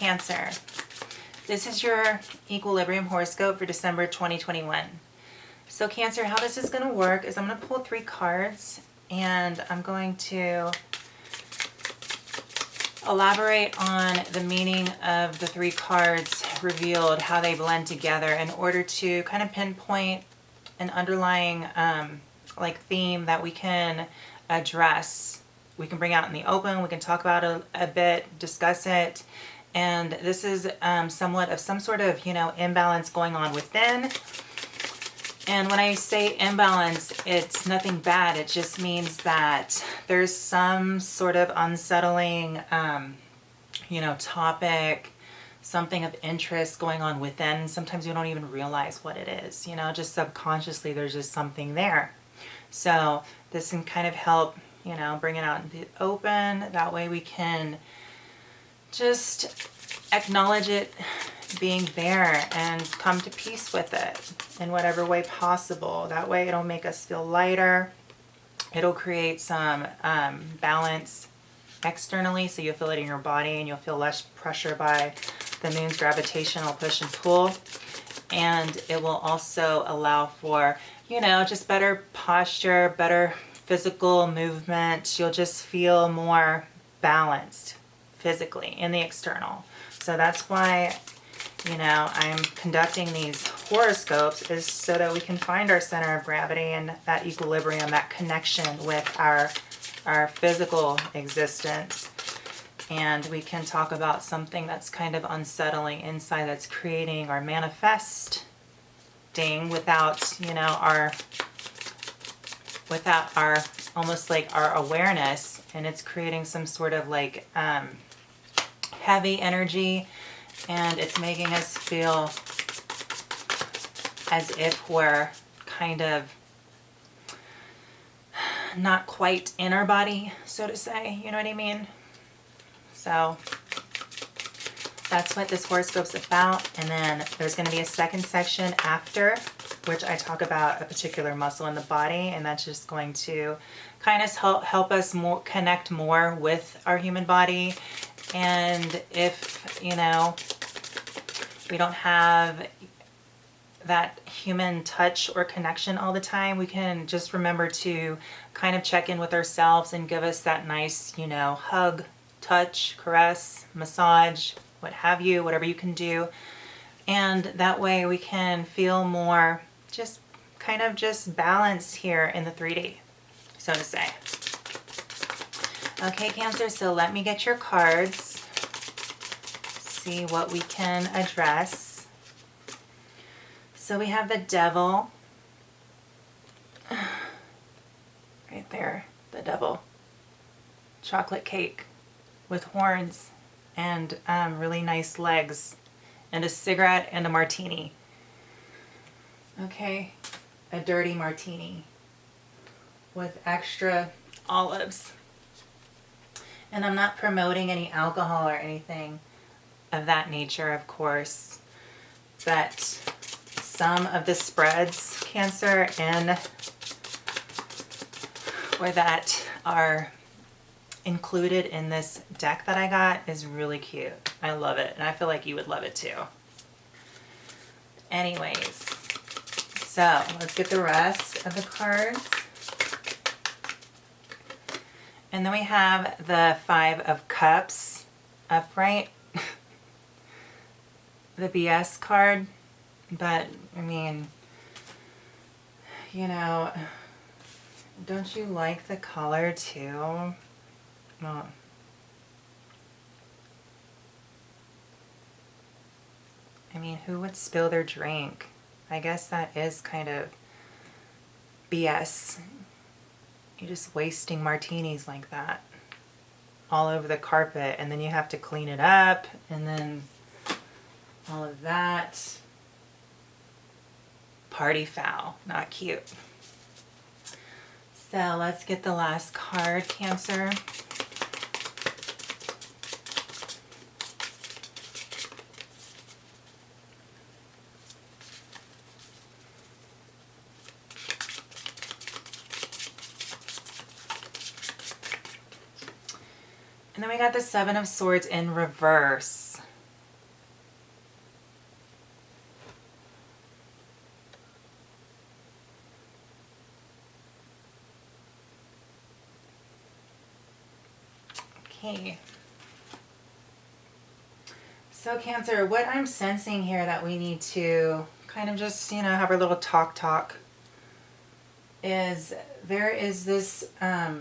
Cancer. This is your Equilibrium horoscope for December 2021. So Cancer, how this is going to work is I'm going to pull 3 cards and I'm going to elaborate on the meaning of the 3 cards revealed, how they blend together in order to kind of pinpoint an underlying theme that we can address. We can bring out in the open, we can talk about it a bit, discuss it. And this is somewhat of some sort of, imbalance going on within. And when I say imbalance, it's nothing bad. It just means that there's some sort of unsettling, topic, something of interest going on within. Sometimes you don't even realize what it is, just subconsciously there's just something there. So this can kind of help, bring it out into the open. That way we can just acknowledge it being there and come to peace with it in whatever way possible. That way it'll make us feel lighter. It'll create some balance externally, so you'll feel it in your body and you'll feel less pressure by the moon's gravitational push and pull. And it will also allow for, just better posture, better physical movement. You'll just feel more balanced physically in the external. So that's why, I'm conducting these horoscopes, is so that we can find our center of gravity and that equilibrium, that connection with our physical existence. And we can talk about something that's kind of unsettling inside, that's creating or manifesting without, our almost like our awareness, and it's creating some sort of heavy energy, and it's making us feel as if we're kind of not quite in our body, so to say, you know what I mean? So that's what this horoscope's about. And then there's going to be a second section after, which I talk about a particular muscle in the body, and that's just going to kind of help us connect more with our human body. And if, we don't have that human touch or connection all the time, we can just remember to kind of check in with ourselves and give us that nice, hug, touch, caress, massage, what have you, whatever you can do. And that way we can feel more just kind of just balance here in the 3D, so to say. Okay, Cancer, so let me get your cards, see what we can address. So we have the Devil, right there, the Devil, chocolate cake with horns and really nice legs, and a cigarette and a martini. Okay, a dirty martini with extra olives. And I'm not promoting any alcohol or anything of that nature, of course, but some of the spreads, Cancer, or that are included in this deck that I got is really cute. I love it, and I feel like you would love it too. Anyways, so let's get the rest of the cards. And then we have the 5 of Cups upright, the BS card. But, I mean, don't you like the color too? Well, I mean, who would spill their drink? I guess that is kind of BS. You're just wasting martinis like that all over the carpet, and then you have to clean it up, and then all of that. Party foul, not cute. So let's get the last card, Cancer. And then we got the 7 of Swords in reverse. Okay. So Cancer, what I'm sensing here that we need to kind of just, have our little talk is there is this, I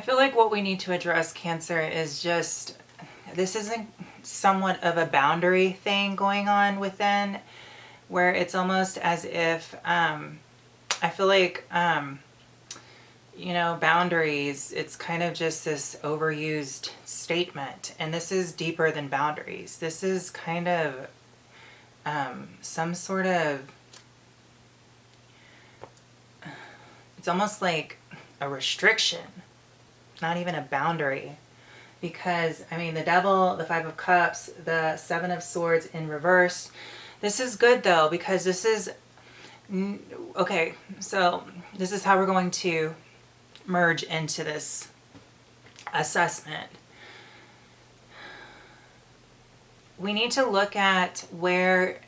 feel like what we need to address, Cancer, is just, this isn't somewhat of a boundary thing going on within, where it's almost as if, I feel like, boundaries, it's kind of just this overused statement. And this is deeper than boundaries. This is kind of some sort of, it's almost like a restriction, not even a boundary. Because, I mean, the Devil, the Five of Cups, the Seven of Swords in reverse. This is good, though, because this is, okay, so this is how we're going to merge into this assessment. We need to look at where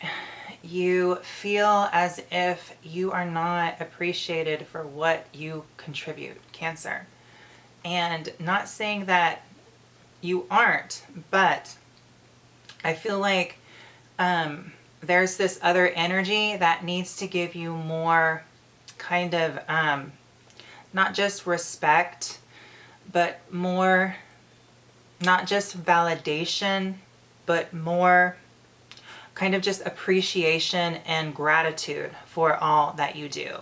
you feel as if you are not appreciated for what you contribute, Cancer. And not saying that you aren't, but I feel like there's this other energy that needs to give you more kind of not just respect, but more, not just validation, but more kind of just appreciation and gratitude for all that you do.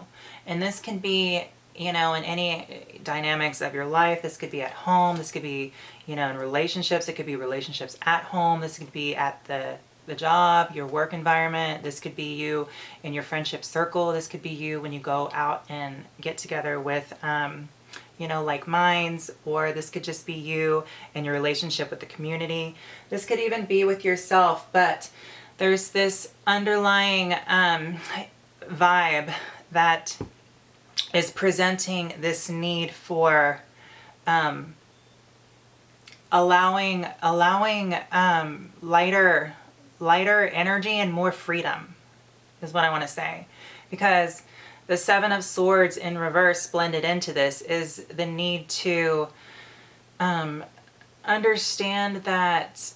And this can be, in any dynamics of your life. This could be at home. This could be, in relationships. It could be relationships at home. This could be at the job, your work environment. This could be you in your friendship circle. This could be you when you go out and get together with, like minds, or this could just be you in your relationship with the community. This could even be with yourself, but there's this underlying vibe that is presenting this need for allowing lighter energy and more freedom is what I want to say. Because the Seven of Swords in reverse blended into this is the need to understand that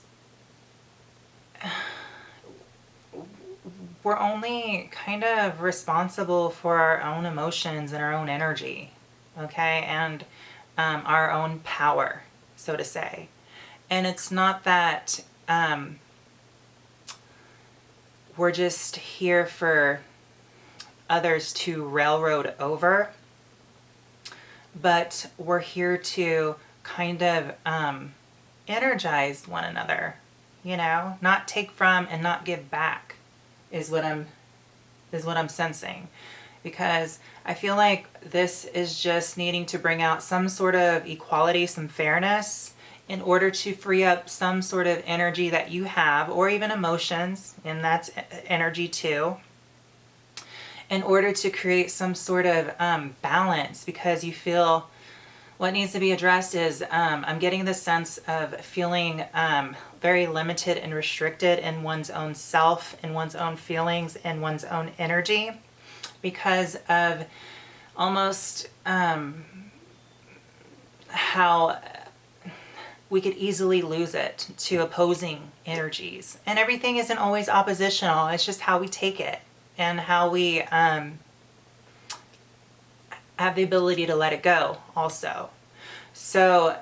we're only kind of responsible for our own emotions and our own energy, okay? And our own power, so to say. And it's not that we're just here for others to railroad over, but we're here to kind of energize one another, not take from and not give back is what I'm sensing. Because I feel like this is just needing to bring out some sort of equality, some fairness, in order to free up some sort of energy that you have, or even emotions, and that's energy too, in order to create some sort of balance. Because you feel what needs to be addressed is I'm getting the sense of feeling very limited and restricted in one's own self, in one's own feelings, in one's own energy, because of almost how we could easily lose it to opposing energies. And everything isn't always oppositional. It's just how we take it and how we have the ability to let it go also. So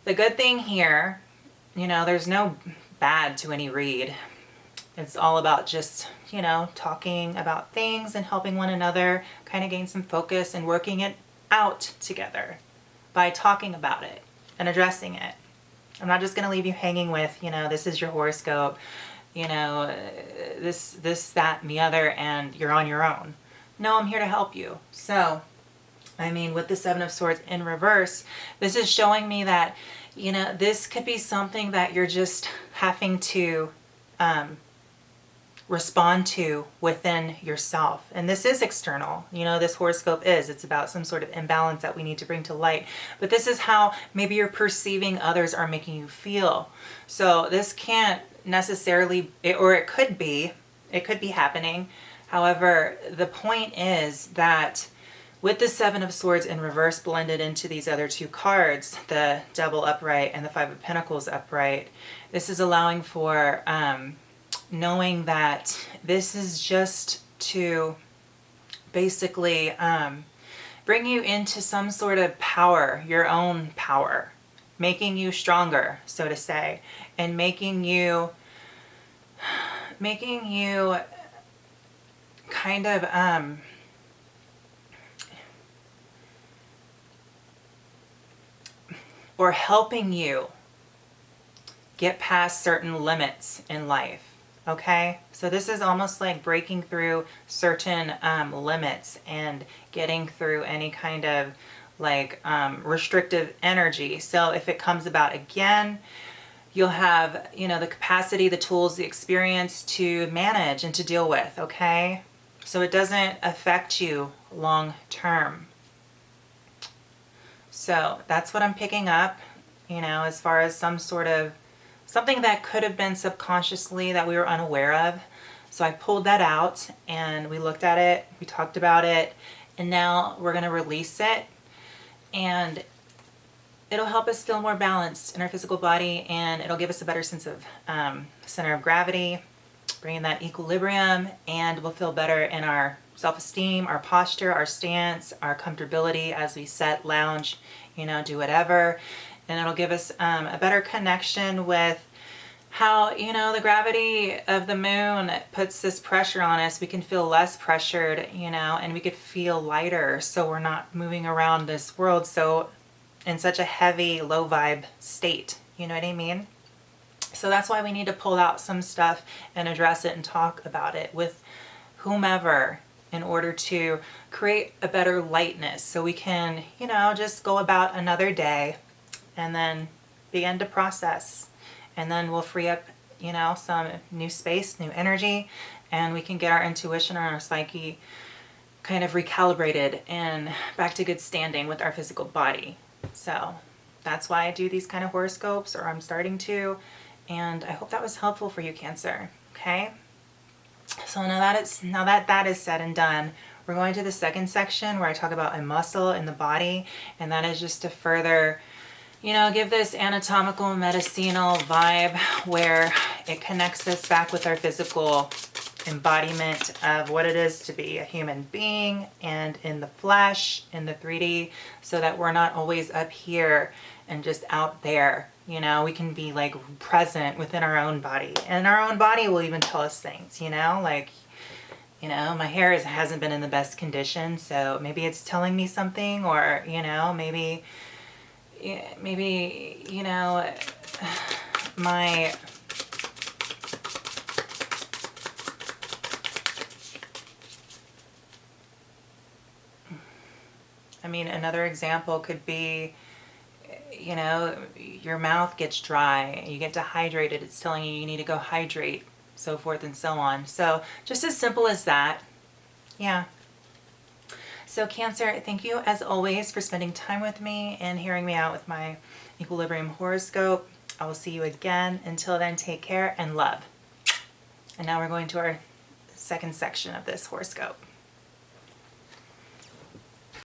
the good thing here, there's no bad to any read. It's all about just, talking about things and helping one another kind of gain some focus and working it out together by talking about it and addressing it. I'm not just going to leave you hanging with, this is your horoscope, this, that, and the other, and you're on your own. No, I'm here to help you. So, with the Seven of Swords in reverse, this is showing me that, this could be something that you're just having to respond to within yourself. And this is external. This horoscope it's about some sort of imbalance that we need to bring to light. But this is how maybe you're perceiving others are making you feel. So this can't necessarily, or it could be happening However, the point is that with the Seven of Swords in reverse blended into these other two cards, the Devil upright and the Five of Pentacles upright, this is allowing for knowing that this is just to basically bring you into some sort of power, your own power, making you stronger, so to say, and making you kind of or helping you get past certain limits in life. Okay, so this is almost like breaking through certain limits and getting through any kind of like restrictive energy. So if it comes about again, you'll have, you know, the capacity, the tools, the experience to manage and to deal with. Okay, so it doesn't affect you long term. So that's what I'm picking up, you know, as far as some sort of something that could have been subconsciously that we were unaware of. So I pulled that out and we looked at it, we talked about it, and now we're going to release it, and it'll help us feel more balanced in our physical body, and it'll give us a better sense of center of gravity, bringing that equilibrium, and we'll feel better in our self-esteem, our posture, our stance, our comfortability as we sit, lounge, you know, do whatever. And it'll give us a better connection with how, you know, the gravity of the moon puts this pressure on us. We can feel less pressured, you know, and we could feel lighter, so we're not moving around this world so in such a heavy, low vibe state. You know what I mean? So that's why we need to pull out some stuff and address it and talk about it with whomever in order to create a better lightness so we can, you know, just go about another day and then begin to process. And then we'll free up, you know, some new space, new energy, and we can get our intuition and our psyche kind of recalibrated and back to good standing with our physical body. So that's why I do these kind of horoscopes, or I'm starting to, and I hope that was helpful for you, Cancer. Okay? So now that that is said and done, we're going to the second section where I talk about a muscle in the body, and that is just to further, you know, give this anatomical medicinal vibe where it connects us back with our physical embodiment of what it is to be a human being and in the flesh, in the 3D, so that we're not always up here and just out there. You know, we can be like present within our own body, and our own body will even tell us things, you know, like, you know, my hair hasn't been in the best condition, so maybe it's telling me something, or, you know, maybe, you know, another example could be, you know, your mouth gets dry, you get dehydrated, it's telling you need to go hydrate, so forth and so on. So just as simple as that. Yeah. So Cancer, thank you as always for spending time with me and hearing me out with my Equilibrium horoscope. I will see you again. Until then, take care and love. And now we're going to our second section of this horoscope.